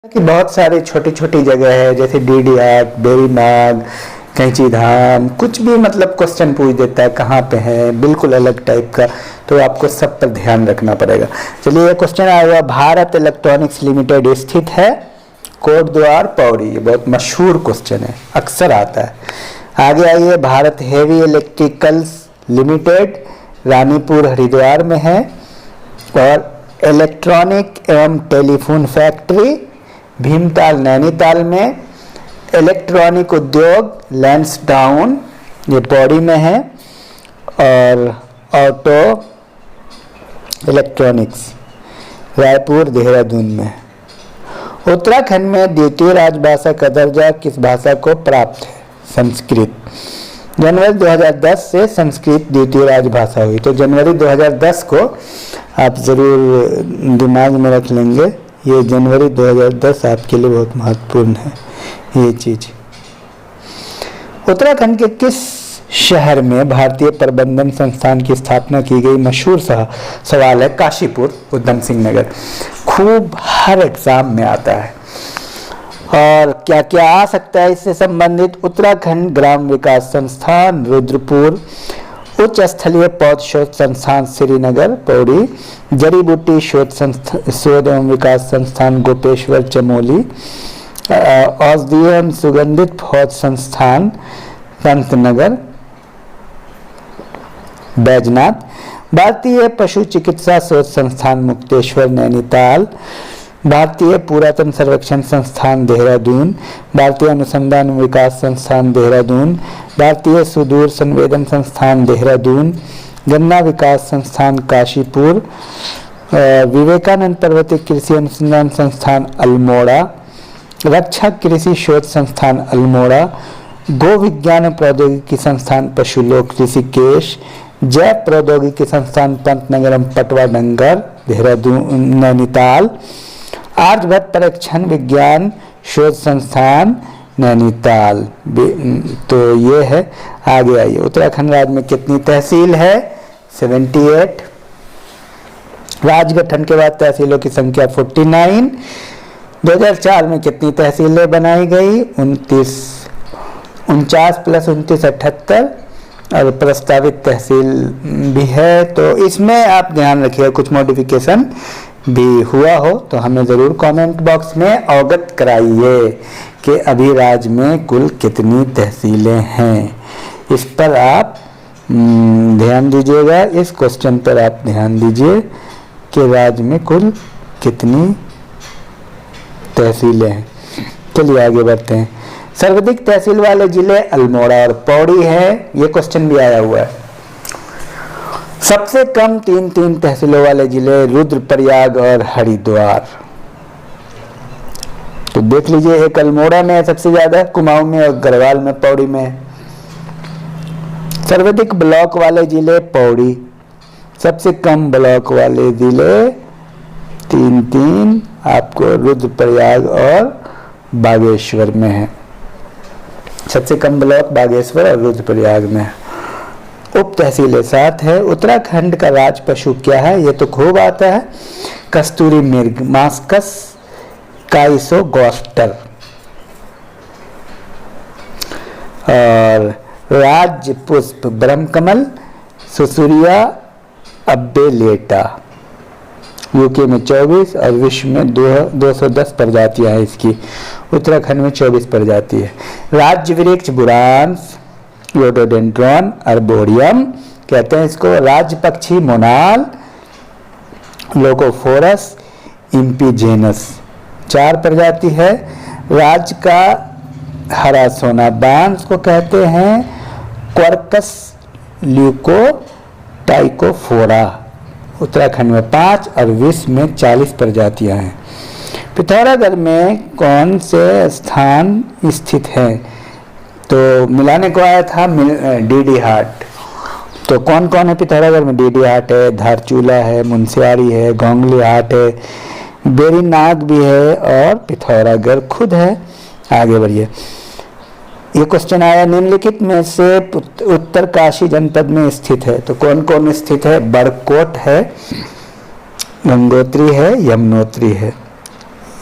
कि बहुत सारी छोटी छोटी जगह है, जैसे डीडी हाट, बेरीनाग, कैंची धाम, कुछ भी मतलब क्वेश्चन पूछ देता है कहाँ पे है, बिल्कुल अलग टाइप का। तो आपको सब पर ध्यान रखना पड़ेगा। चलिए, ये क्वेश्चन आया, भारत इलेक्ट्रॉनिक्स लिमिटेड स्थित है कोट द्वार पौड़ी। ये बहुत मशहूर क्वेश्चन है, अक्सर आता है। आगे आइए, Bharat heavy electricals limited Ranipur Haridwar में है। और इलेक्ट्रॉनिक एवं टेलीफोन फैक्ट्री भीमताल नैनीताल में। इलेक्ट्रॉनिक उद्योग लैंसडाउन ये पौड़ी में है। और ऑटो इलेक्ट्रॉनिक्स रायपुर देहरादून में। उत्तराखंड में द्वितीय राजभाषा का दर्जा किस भाषा को प्राप्त है? संस्कृत। जनवरी 2010 से संस्कृत द्वितीय राजभाषा हुई। तो जनवरी 2010 को आप ज़रूर दिमाग में रख लेंगे, ये जनवरी 2010 आपके लिए बहुत महत्वपूर्ण है ये चीज़। उत्तराखंड के किस शहर में भारतीय प्रबंधन संस्थान की स्थापना की गई? मशहूर सवाल है, काशीपुर, उधम सिंह नगर। खूब हर एग्जाम में आता है। और क्या क्या आ सकता है इससे संबंधित? उत्तराखंड ग्राम विकास संस्थान रुद्रपुर, उच्च स्थलीय पौध शोध संस्थान श्रीनगर पौड़ी, जड़ी बूटी शोध एवं विकास संस्थान गोपेश्वर चमोली, औषधीय एवं सुगंधित पौध संस्थान पंतनगर बैजनाथ, भारतीय पशु चिकित्सा शोध संस्थान मुक्तेश्वर नैनीताल, भारतीय पुरातन सर्वेक्षण संस्थान देहरादून, भारतीय अनुसंधान विकास संस्थान देहरादून, भारतीय सुदूर संवेदन संस्थान देहरादून, गन्ना विकास संस्थान काशीपुर, विवेकानंद पर्वतीय कृषि अनुसंधान संस्थान अल्मोड़ा, रक्षा कृषि शोध संस्थान अल्मोड़ा, गो विज्ञान प्रौद्योगिकी संस्थान पशुलोक ऋषिकेश, जैव प्रौद्योगिकी संस्थान पंतनगर पटवा डंगर देहरादून नैनीताल, आर्यभट्ट परीक्षण विज्ञान शोध संस्थान नैनीताल। तो ये है। आगे आइए, उत्तराखंड राज्य में कितनी तहसील है? 78। राज्य गठन के बाद तहसीलों की संख्या 49। 2004 में कितनी तहसीलें बनाई गई? 49 + 29 78। और प्रस्तावित तहसील भी है। तो इसमें आप ध्यान रखिए, कुछ मॉडिफिकेशन भी हुआ हो तो हमें ज़रूर कमेंट बॉक्स में अवगत कराइए कि अभी राज्य में कुल कितनी तहसीलें हैं। इस पर आप ध्यान दीजिएगा, इस क्वेश्चन पर आप ध्यान दीजिए कि राज्य में कुल कितनी तहसीलें हैं। चलिए आगे बढ़ते हैं। सर्वाधिक तहसील वाले जिले अल्मोड़ा और पौड़ी है। ये क्वेश्चन भी आया हुआ है। सबसे कम 3 तहसीलों वाले जिले रुद्रप्रयाग और हरिद्वार। तो देख लीजिए, एक अल्मोड़ा में है सबसे ज्यादा, कुमाऊं में और गढ़वाल में, पौड़ी में। सर्वाधिक ब्लॉक वाले जिले पौड़ी, सबसे कम ब्लॉक वाले जिले 3 आपको रुद्रप्रयाग और बागेश्वर में है। सबसे कम ब्लॉक बागेश्वर और रुद्रप्रयाग में है। उप तहसीलें 7 है। उत्तराखंड का राज पशु क्या है? ये तो खूब आता है, कस्तूरी मृग मास्कस काइसोगोस्टर। और राज्य पुष्प ब्रह्मकमल सुसुरिया अब्बेलेटा। यूके में 24 और विश्व में 210 प्रजातियां हैं इसकी। उत्तराखंड में 24 प्रजाति है। राज्य वृक्ष बुरांस रोडोडेंड्रॉन अर्बोरियम कहते हैं इसको। राज्य पक्षी मोनाल लोकोफोरस इम्पीजेनस, 4 प्रजाति है। राज्य का हरा सोना बांस को कहते हैं क्वर्कस ल्यूकोटाइकोफोरा। उत्तराखंड में 5 और विश्व में 40 प्रजातियां हैं। पिथौरागढ़ में कौन से स्थान स्थित है? तो मिलाने को आया था डीडी हाट। तो कौन कौन है पिथौरागढ़ में? डीडी हाट है, धारचूला है, मुंशियारी है, गोंगली हाट है, बेरीनाग भी है और पिथौरागढ़ खुद है। आगे बढ़िए। ये क्वेश्चन आया, निम्नलिखित में से उत्तरकाशी जनपद में स्थित है। तो कौन कौन स्थित है? बड़कोट है, गंगोत्री है, यमुनोत्री है।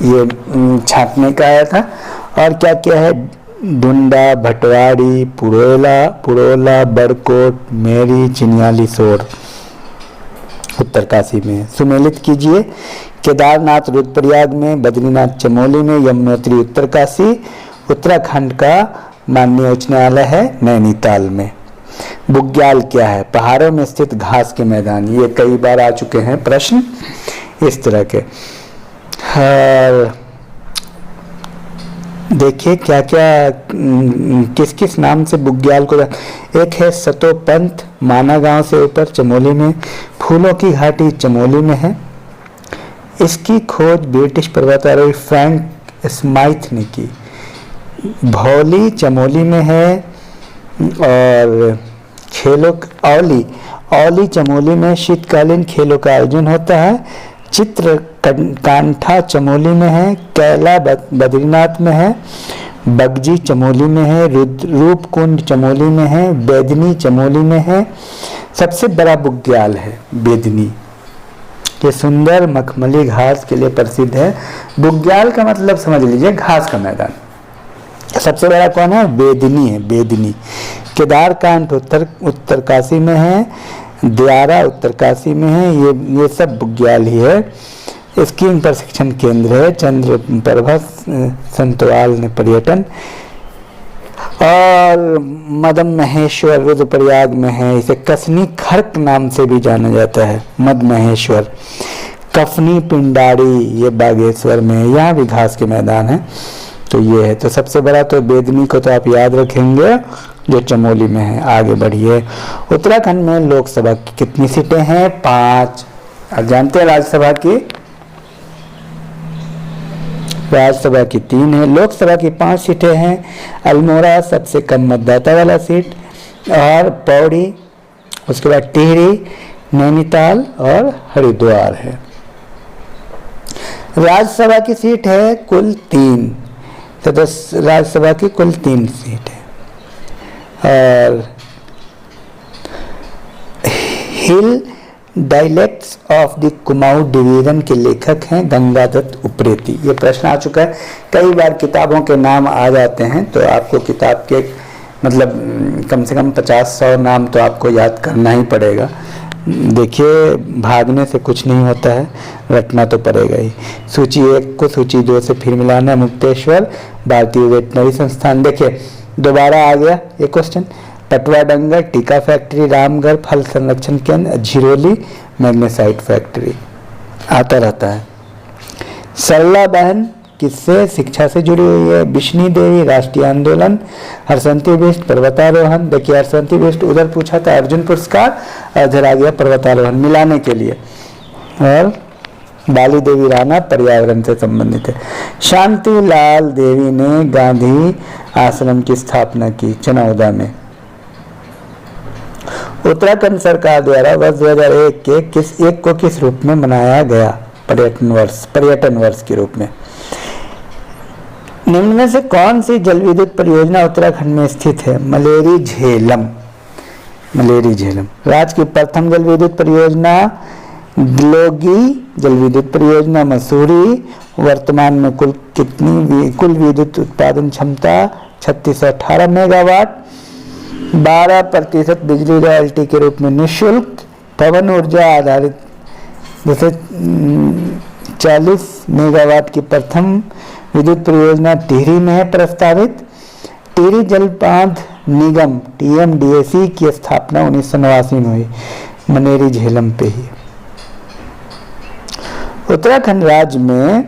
ये छापने का आया था। और क्या क्या है, डुंडा, भटवाड़ी, पुरोला, बड़कोट, मेरी, चिनियाली सोर उत्तरकाशी में। सुमेलित कीजिए, केदारनाथ रुद्रप्रयाग में, बद्रीनाथ चमोली में, यमुनोत्री उत्तरकाशी। उत्तराखंड का माननीय उच्च न्यायालय है नैनीताल में। बुग्याल क्या है, पहाड़ों में स्थित घास के मैदान। ये कई बार आ चुके हैं प्रश्न इस तरह के। देखिए क्या क्या किस किस नाम से बुग्याल को, एक है सतोपंथ, माना गांव से ऊपर चमोली में। फूलों की घाटी चमोली में है। इसकी खोज ब्रिटिश पर्वतारोही फ्रैंक स्माइथ ने की। भौली चमोली में है। और औली चमोली में शीतकालीन खेलों का आयोजन होता है। चित्र कांठा चमोली में है। कैला बद्रीनाथ में है। बगजी चमोली में है। रूपकुंड चमोली में है। बेदनी चमोली में है। सबसे बड़ा बुग्याल है बेदनी। ये सुंदर मखमली घास के लिए प्रसिद्ध है। बुग्याल का मतलब समझ लीजिए घास का मैदान। सबसे बड़ा कौन है, बेदनी है, बेदनी। केदारकांठ उत्तरकाशी में है। दियारा उत्तरकाशी में है। ये सब बुग्याल ही है। स्कीइंग प्रशिक्षण केंद्र है। चंद्रप्रभा संतवाल ने पर्यटन। और मदन महेश्वर रुद्रप्रयाग में है। इसे कसनी खर्क नाम से भी जाना जाता है। मद महेश्वर, कफनी पिंडारी ये बागेश्वर में है। यहाँ भी घास के मैदान है। तो ये है। तो सबसे बड़ा तो बेदनी को तो आप याद रखेंगे जो चमोली में है। आगे बढ़िए। उत्तराखंड में लोकसभा की कितनी सीटें हैं, 5। आप जानते हैं राज्यसभा की 3 है। लोकसभा की 5 सीटें हैं। अल्मोड़ा सबसे कम मतदाता वाला सीट, और पौड़ी, उसके बाद टिहरी, नैनीताल और हरिद्वार है। राज्यसभा की सीट है कुल 3। तो राज्यसभा की कुल 3 सीट है। और hill dialects of the Kumaon division के लेखक हैं गंगादत्त उप्रेती। ये प्रश्न आ चुका है, कई बार किताबों के नाम आ जाते हैं। तो आपको किताब के मतलब कम से कम 50-100 नाम तो आपको याद करना ही पड़ेगा। देखिए भागने से कुछ नहीं होता है, रटना तो पड़ेगा ही। सूची 1 को सूची 2 से फिर मिलाना। मुक्तेश्वर भारतीय वेटनरी संस्थान। देखिए दोबारा आ गया ये क्वेश्चन। पटवा डंगर, टीका फैक्ट्री, रामगढ़ फल संरक्षण केंद्र, झिरोली मैग्नेसाइट फैक्ट्री आता रहता है। सरला बहन किससे शिक्षा से जुड़ी हुई है, बिश्नी देवी, राष्ट्रीय आंदोलन, हरसंती बिष्ट पर्वतारोहण। देखिए हरसंती बिष्ट उधर पूछा था अर्जुन पुरस्कार, इधर आ गया पर्वतारोहण मिलाने के लिए। और बाली देवी राणा पर्यावरण से संबंधित है। शांति लाल देवी ने गांधी आश्रम की स्थापना की चनौदा में। उत्तराखंड सरकार द्वारा वर्ष 2001 के किस रूप में मनाया गया, पर्यटन वर्ष के रूप में। निम्न में से कौन सी जल विद्युत परियोजना उत्तराखंड में स्थित है, मलेरी झेलम। राज्य की प्रथम जल विद्युत परियोजना ग्लोगी जल विद्युत परियोजना मसूरी। वर्तमान में कुल विद्युत उत्पादन क्षमता 3618 मेगावाट। 12% बिजली रॉयल्टी के रूप में निःशुल्क। पवन ऊर्जा आधारित जैसे 40 मेगावाट की प्रथम विद्युत परियोजना टिहरी में है प्रस्तावित। टिहरी जल बांध निगम TMDAC की स्थापना 1989 में हुई, मनेरी झेलम पे ही। उत्तराखंड राज्य में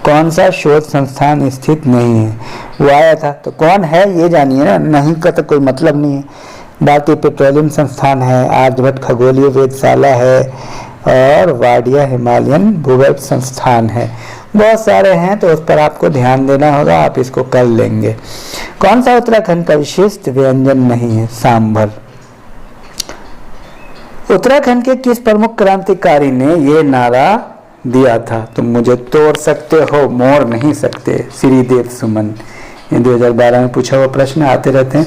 कौन सा शोध संस्थान स्थित नहीं है, वो आया था। तो कौन है ये जानिए ना, नहीं का तो कोई मतलब नहीं है। भारतीय पेट्रोलियम संस्थान है, आर्यभट्ट खगोलीय वेधशाला है, और वाडिया हिमालयन भूगर्भ संस्थान है। बहुत सारे हैं तो उस पर आपको ध्यान देना होगा, आप इसको कर लेंगे। कौन सा उत्तराखंड का विशिष्ट व्यंजन नहीं है, सांभर। उत्तराखंड के किस प्रमुख क्रांतिकारी ने ये नारा दिया था, तुम मुझे तोड़ सकते हो मोड़ नहीं सकते, श्रीदेव सुमन। ये 2012 में पूछा हुआ प्रश्न आते रहते हैं।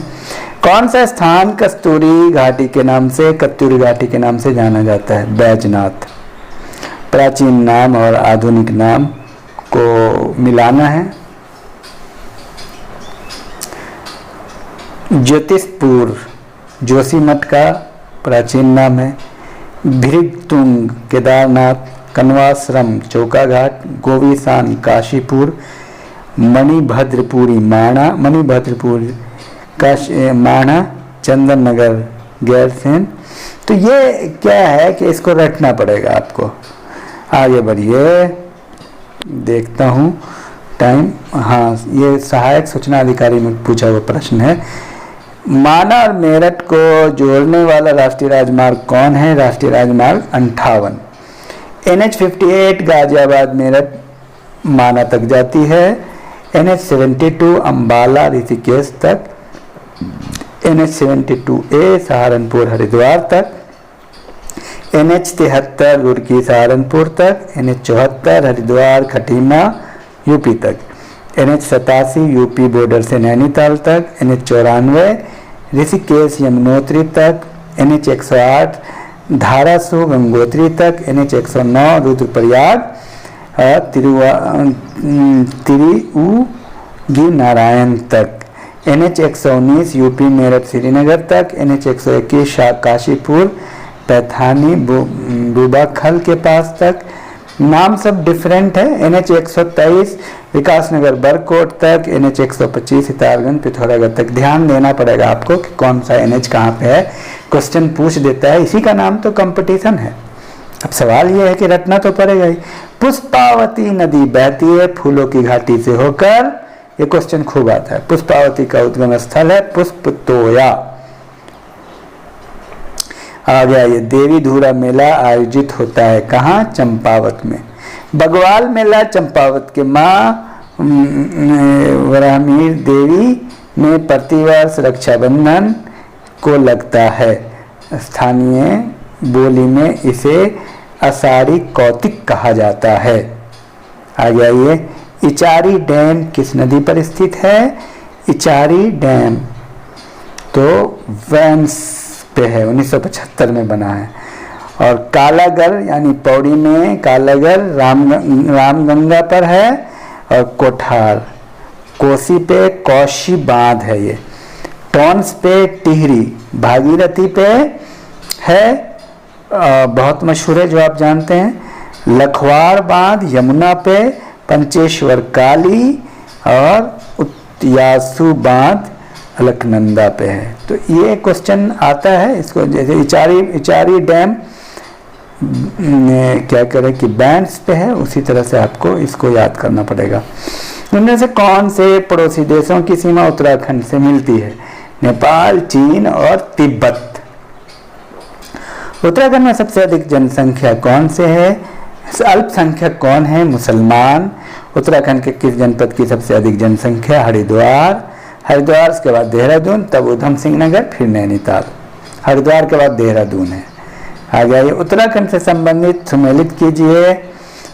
कौन सा स्थान कस्तूरी घाटी के नाम से जाना जाता है, बैजनाथ। प्राचीन नाम और आधुनिक नाम को मिलाना है। ज्योतिषपुर जोशीमठ का प्राचीन नाम है। भृगतुंग केदारनाथ, कनवाश्रम चौकाघाट, गोवीसान काशीपुर, मणिभद्रपुरी माणा, माणा चंदन नगर गैरसैंण। तो ये क्या है कि इसको रटना पड़ेगा आपको। आगे बढ़िए, देखता हूँ टाइम। हाँ, ये सहायक सूचना अधिकारी में पूछा हुआ प्रश्न है। माना और मेरठ को जोड़ने वाला राष्ट्रीय राजमार्ग कौन है? राष्ट्रीय राजमार्ग 58। NH 58 गाजियाबाद मेरठ माना तक जाती है। NH 72 अंबाला ऋषिकेश तक। NH 72A सहारनपुर हरिद्वार तक। NH 73 रुड़की सहारनपुर तक। NH 74 हरिद्वार खटीमा यूपी तक। NH 87 यूपी बॉर्डर से नैनीताल तक। NH 94 ऋषिकेश यमुनोत्री तक। NH 108 धारासू गंगोत्री तक। NH 109 रुद्रप्रयाग तिरुगी नारायण तक। NH 119 यूपी मेरठ श्रीनगर तक। NH 121 काशीपुर पैथानी बुबाखल के पास तक। नाम सब डिफरेंट है। NH 123 विकासनगर बरकोट तक। NH 125 सितारगंज पिथौरागढ़ तक। ध्यान देना पड़ेगा आपको कि कौन सा NH कहाँ पे है, क्वेश्चन पूछ देता है। इसी का नाम तो कंपटीशन है। अब सवाल ये है कि रटना तो पड़ेगा ही। पुष्पावती नदी बहती है फूलों की घाटी से होकर। ये क्वेश्चन खूब आता है। पुष्पावती का उद्गम स्थल है पुष्पतोया। आ गया ये देवी धुरा मेला आयोजित होता है कहाँ? चंपावत में। बगवाल मेला चंपावत के माँ वराहमीर देवी में प्रतिवर्ष रक्षाबंधन को लगता है। स्थानीय बोली में इसे आषाढ़ी कौतिक कहा जाता है। आ गया ये इचारी डैम किस नदी पर स्थित है? इचारी डैम तो वैंस पे है, 1975 में बना है। और कालागर यानी पौड़ी में कालागर रामगंगा पर है। और कोठार कोसी पे कौशी बांध है। ये टॉन्स पे टिहरी भागीरथी पे है, बहुत मशहूर है जो आप जानते हैं। लखवाड़ बांध यमुना पे, पंचेश्वर काली और उत्यासु बांध अलकनंदा पे है। तो ये क्वेश्चन आता है। इसको जैसे इचारी डैम क्या करें कि बैंड्स पे है, उसी तरह से आपको इसको याद करना पड़ेगा। इनमें से कौन से पड़ोसी देशों की सीमा उत्तराखंड से मिलती है? नेपाल, चीन और तिब्बत। उत्तराखंड में सबसे अधिक जनसंख्या कौन से है? अल्पसंख्यक कौन है? मुसलमान। उत्तराखंड के किस जनपद की सबसे अधिक जनसंख्या? हरिद्वार। हरिद्वार के बाद देहरादून, तब उधम सिंह नगर, फिर नैनीताल। हरिद्वार के बाद देहरादून है। आ गया ये उत्तराखंड से संबंधित सुमेलित कीजिए।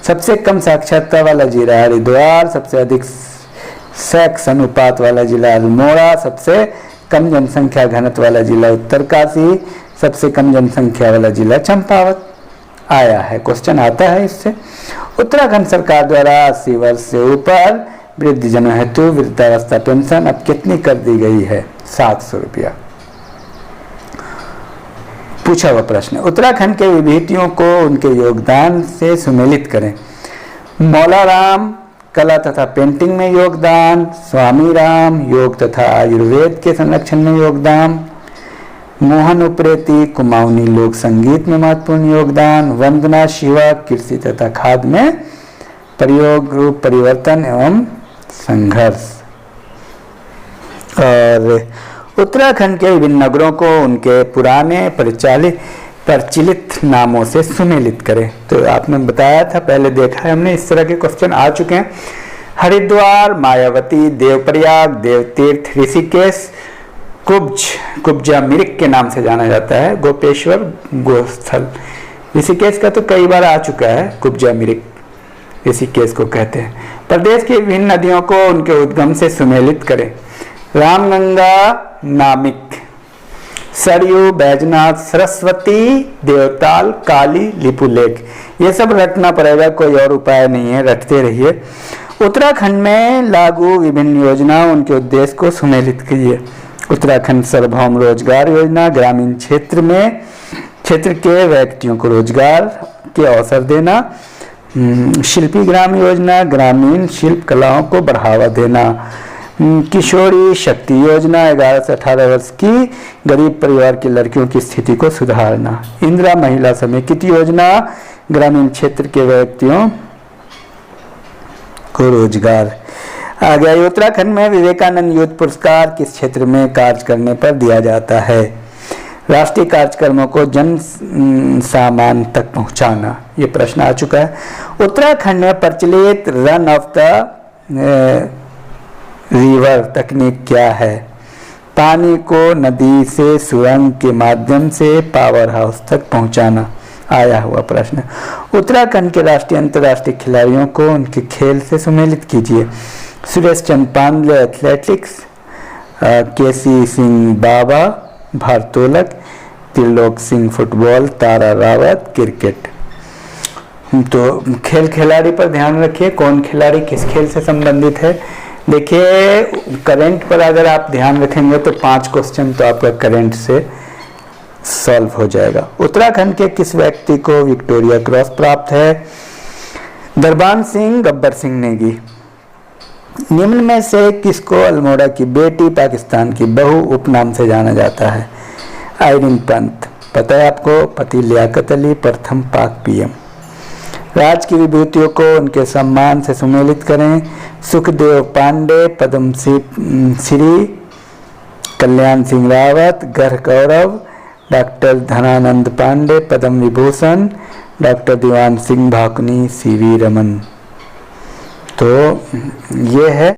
सबसे कम साक्षरता वाला जिला हरिद्वार, सबसे अधिक सेक्स अनुपात वाला जिला अल्मोड़ा, सबसे कम जनसंख्या घनत्व वाला जिला उत्तरकाशी, सबसे कम जनसंख्या वाला जिला चंपावत। आया है, क्वेश्चन आता है इससे। उत्तराखंड सरकार द्वारा 80 वर्ष से ऊपर वृद्धजनों हेतु वृद्धावस्था पेंशन अब कितनी कर दी गई है? 700 रुपया। पूछा हुआ प्रश्न। उत्तराखंड के विभूतियों को उनके योगदान से सुमेलित करें। मौला राम कला तथा पेंटिंग में योगदान। स्वामी राम योग तथा आयुर्वेद के संरक्षण में योगदान। मोहन उप्रेती कुमाऊनी लोक संगीत में महत्वपूर्ण योगदान। वंदना शिवा कृषि तथा खाद्य में प्रयोग रूप परिवर्तन एवं संघर्ष। और उत्तराखंड के विभिन्न नगरों को उनके पुराने प्रचलित नामों से सुमेलित करें। तो आपने बताया था, पहले देखा है हमने, इस तरह के क्वेश्चन आ चुके हैं। हरिद्वार, मायावती, देवप्रयाग, देवतीर्थ, ऋषिकेश, कुब्जा मिरिक के नाम से जाना जाता है। गोपेश्वर गोस्थल। ऋषिकेश का तो कई बार आ चुका है। कुब्जा मिरिक ऋषिकेश को कहते हैं। प्रदेश की विभिन्न नदियों को उनके उद्गम से सुमेलित करें। रामगंगा नामिक सरयू, बैजनाथ, सरस्वती, देवताल, काली, लिपुलेख। ये सब रटना पड़ेगा, कोई और उपाय नहीं है, रटते रहिए। उत्तराखंड में लागू विभिन्न योजनाओं, उनके उद्देश्य को सुमेलित कीजिए। उत्तराखंड सार्वभौम रोजगार योजना, ग्रामीण क्षेत्र के व्यक्तियों को रोजगार के अवसर देना। शिल्पी ग्राम योजना, ग्रामीण शिल्प कलाओं को बढ़ावा देना। किशोरी शक्ति योजना, 11 से 18 वर्ष की गरीब परिवार की लड़कियों की स्थिति को सुधारना। इंदिरा महिला समेकित योजना, ग्रामीण क्षेत्र के व्यक्तियों को रोजगार। आ गया। उत्तराखंड में विवेकानंद यूथ पुरस्कार किस क्षेत्र में कार्य करने पर दिया जाता है? राष्ट्रीय कार्यक्रमों को जन सामान तक पहुंचाना। ये प्रश्न आ चुका है। उत्तराखंड में प्रचलित रन ऑफ द रिवर तकनीक क्या है? पानी को नदी से सुरंग के माध्यम से पावर हाउस तक पहुंचाना। आया हुआ प्रश्न। उत्तराखंड के राष्ट्रीय अंतर्राष्ट्रीय खिलाड़ियों को उनके खेल से सुमेलित कीजिए। सुरेश चंद पांडे एथलेटिक्स, केसी सिंह बाबा भारोत्तोलक, त्रिलोक सिंह फुटबॉल, तारा रावत क्रिकेट। तो खेल खिलाड़ी पर ध्यान रखिए, कौन खिलाड़ी किस खेल से संबंधित है। देखिए करंट पर अगर आप ध्यान रखेंगे तो 5 क्वेश्चन तो आपका करंट से सॉल्व हो जाएगा। उत्तराखंड के किस व्यक्ति को विक्टोरिया क्रॉस प्राप्त है? दरबान सिंह, गब्बर सिंह नेगी। निम्न में से किसको अल्मोड़ा की बेटी, पाकिस्तान की बहू उपनाम से जाना जाता है? आइरिन पंत। पता है आपको? पति लियाकत अली, प्रथम पाक पीएम। राज की विभूतियों को उनके सम्मान से सुमेलित करें। सुखदेव पांडे, पद्म श्री, कल्याण सिंह रावत, गढ़ गौरव, doctor Dhanananda Pandey, Padma Vibhushan, doctor Diwan Singh Bhakuni, CV Raman. तो ये है।